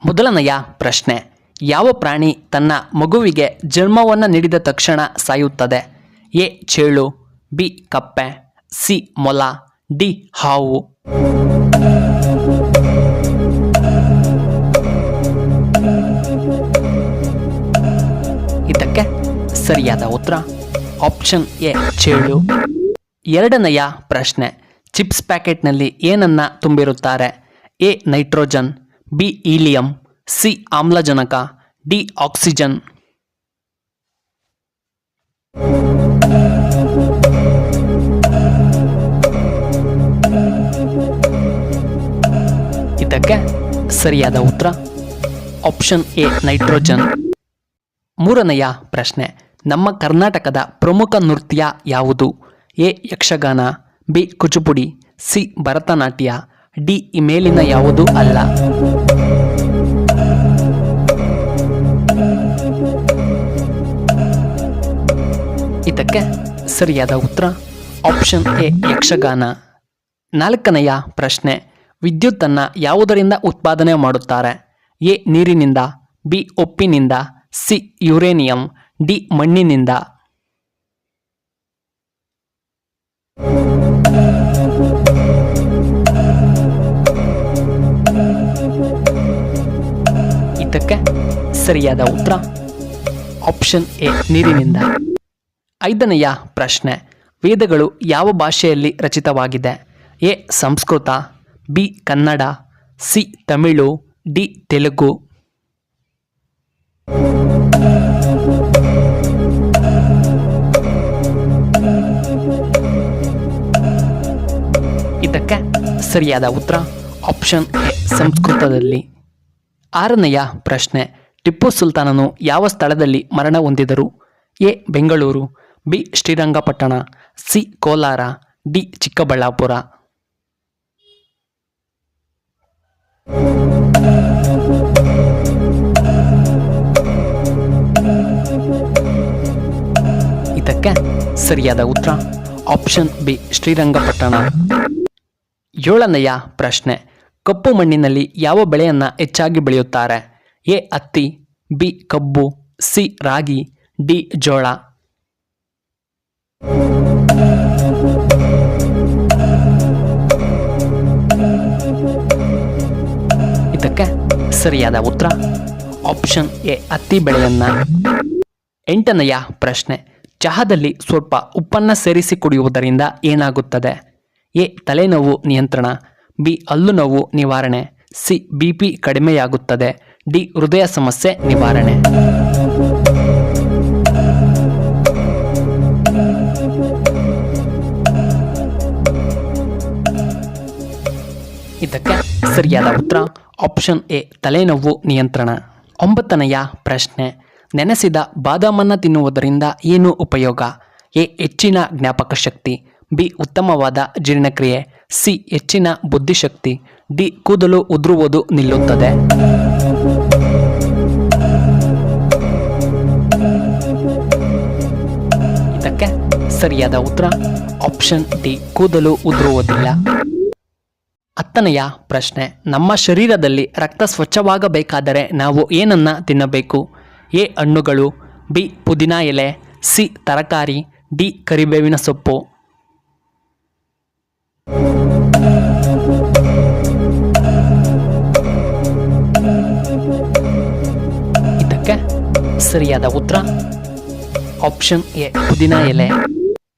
ಮೊದಲನೆಯ ಪ್ರಶ್ನೆ, ಯಾವ ಪ್ರಾಣಿ ತನ್ನ ಮಗುವಿಗೆ ಜನ್ಮವನ್ನು ನೀಡಿದ ತಕ್ಷಣ ಸಾಯುತ್ತದೆ? ಎ ಚೇಳು, ಬಿ ಕಪ್ಪೆ, ಸಿ ಮೊಲ, ಡಿ ಹಾವು. ಇದಕ್ಕೆ ಸರಿಯಾದ ಉತ್ತರ ಆಪ್ಷನ್ ಎ ಚೇಳು. ಎರಡನೆಯ ಪ್ರಶ್ನೆ, ಚಿಪ್ಸ್ ಪ್ಯಾಕೆಟ್ನಲ್ಲಿ ಏನನ್ನ ತುಂಬಿರುತ್ತಾರೆ? A nitrogen, B helium, C ಆಮ್ಲಜನಕ, ಡಿ ಆಕ್ಸಿಜನ್. ಇದಕ್ಕೆ ಸರಿಯಾದ ಉತ್ತರ ಆಪ್ಷನ್ ಎ ನೈಟ್ರೋಜನ್. ಮೂರನೆಯ ಪ್ರಶ್ನೆ, ನಮ್ಮ ಕರ್ನಾಟಕದ ಪ್ರಮುಖ ನೃತ್ಯ ಯಾವುದು? A Yakshagana, B Kuchipudi, C Bharatanatyam, D ಈ ಮೇಲಿನ ಯಾವುದೂ ಅಲ್ಲ. ಇದಕ್ಕೆ ಸರಿಯಾದ ಉತ್ತರ ಆಪ್ಷನ್ ಎ ಯಕ್ಷಗಾನ. ನಾಲ್ಕನೆಯ ಪ್ರಶ್ನೆ, ವಿದ್ಯುತ್ತನ್ನು ಯಾವುದರಿಂದ ಉತ್ಪಾದನೆ ಮಾಡುತ್ತಾರೆ? ಎ ನೀರಿನಿಂದ, ಬಿ ಉಪ್ಪಿನಿಂದ, ಸಿ ಯುರೇನಿಯಂ, ಡಿ ಮಣ್ಣಿನಿಂದ. ಇದಕ್ಕೆ ಸರಿಯಾದ ಉತ್ತರ ಆಪ್ಷನ್ ಎ ನೀರಿನಿಂದ. ಐದನೆಯ ಪ್ರಶ್ನೆ, ವೇದಗಳು ಯಾವ ಭಾಷೆಯಲ್ಲಿ ರಚಿತವಾಗಿದೆ? A Sanskrit, B Kannada, C Tamil, D Telugu. ಇದಕ್ಕೆ ಸರಿಯಾದ ಉತ್ತರ ಆಪ್ಷನ್ ಎ ಸಂಸ್ಕೃತದಲ್ಲಿ. ಆರನೆಯ ಪ್ರಶ್ನೆ, ಟಿಪ್ಪು ಸುಲ್ತಾನನು ಯಾವ ಸ್ಥಳದಲ್ಲಿ ಮರಣ ಹೊಂದಿದರು? A Bengaluru, B Srirangapatna, C Kolar, D Chikkaballapur. ಇದಕ್ಕೆ ಸರಿಯಾದ ಉತ್ತರ ಆಪ್ಷನ್ ಬಿ ಶ್ರೀರಂಗಪಟ್ಟಣ. ಏಳನೆಯ ಪ್ರಶ್ನೆ, ಕಪ್ಪು ಮಣ್ಣಿನಲ್ಲಿ ಯಾವ ಬೆಳೆಯನ್ನು ಹೆಚ್ಚಾಗಿ ಬೆಳೆಯುತ್ತಾರೆ? ಎ ಹತ್ತಿ, ಬಿ ಕಬ್ಬು, ಸಿ ರಾಗಿ, ಡಿ ಜೋಳ. ಇದಕ್ಕೆ ಸರಿಯಾದ ಉತ್ತರ ಆಪ್ಷನ್ ಎ ಹತ್ತಿ ಬೆಳೆಯನ್ನ. ಎಂಟನೆಯ ಪ್ರಶ್ನೆ, ಚಹಾದಲ್ಲಿ ಸ್ವಲ್ಪ ಉಪ್ಪನ್ನು ಸೇರಿಸಿ ಕುಡಿಯುವುದರಿಂದ ಏನಾಗುತ್ತದೆ? ಎ ತಲೆನೋವು ನಿಯಂತ್ರಣ, ಬಿ ಹಲ್ಲು ನೋವು ನಿವಾರಣೆ, ಸಿ ಬಿಪಿ ಕಡಿಮೆಯಾಗುತ್ತದೆ, ಡಿ ಹೃದಯ ಸಮಸ್ಯೆ ನಿವಾರಣೆ. ಇದಕ್ಕೆ ಸರಿಯಾದ ಉತ್ತರ ಆಪ್ಷನ್ ಎ ತಲೆನೋವು ನಿಯಂತ್ರಣ. ಒಂಬತ್ತನೆಯ ಪ್ರಶ್ನೆ, ನೆನೆಸಿದ ಬಾದಾಮನ್ನು ತಿನ್ನುವುದರಿಂದ ಏನು ಉಪಯೋಗ? ಎ ಹೆಚ್ಚಿನ ಜ್ಞಾಪಕ ಶಕ್ತಿ, ಬಿ ಉತ್ತಮವಾದ ಜೀರ್ಣಕ್ರಿಯೆ, ಸಿ ಹೆಚ್ಚಿನ ಬುದ್ಧಿಶಕ್ತಿ, ಡಿ ಕೂದಲು ಉದುರುವುದು ನಿಲ್ಲುತ್ತದೆ. ಇದಕ್ಕೆ ಸರಿಯಾದ ಉತ್ತರ ಆಪ್ಷನ್ ಡಿ ಕೂದಲು ಉದುರುವುದಿಲ್ಲ. ಹತ್ತನೆಯ ಪ್ರಶ್ನೆ, ನಮ್ಮ ಶರೀರದಲ್ಲಿ ರಕ್ತ ಸ್ವಚ್ಛವಾಗಬೇಕಾದರೆ ನಾವು ಏನನ್ನ ತಿನ್ನಬೇಕು? ಎ ಹಣ್ಣುಗಳು, ಬಿ ಪುದೀನ ಎಲೆ, ಸಿ ತರಕಾರಿ, ಡಿ ಕರಿಬೇವಿನ ಸೊಪ್ಪು. ಇದಕ್ಕೆ ಸರಿಯಾದ ಉತ್ತರ ಆಪ್ಷನ್ ಎ ಪುದೀನ ಎಲೆ.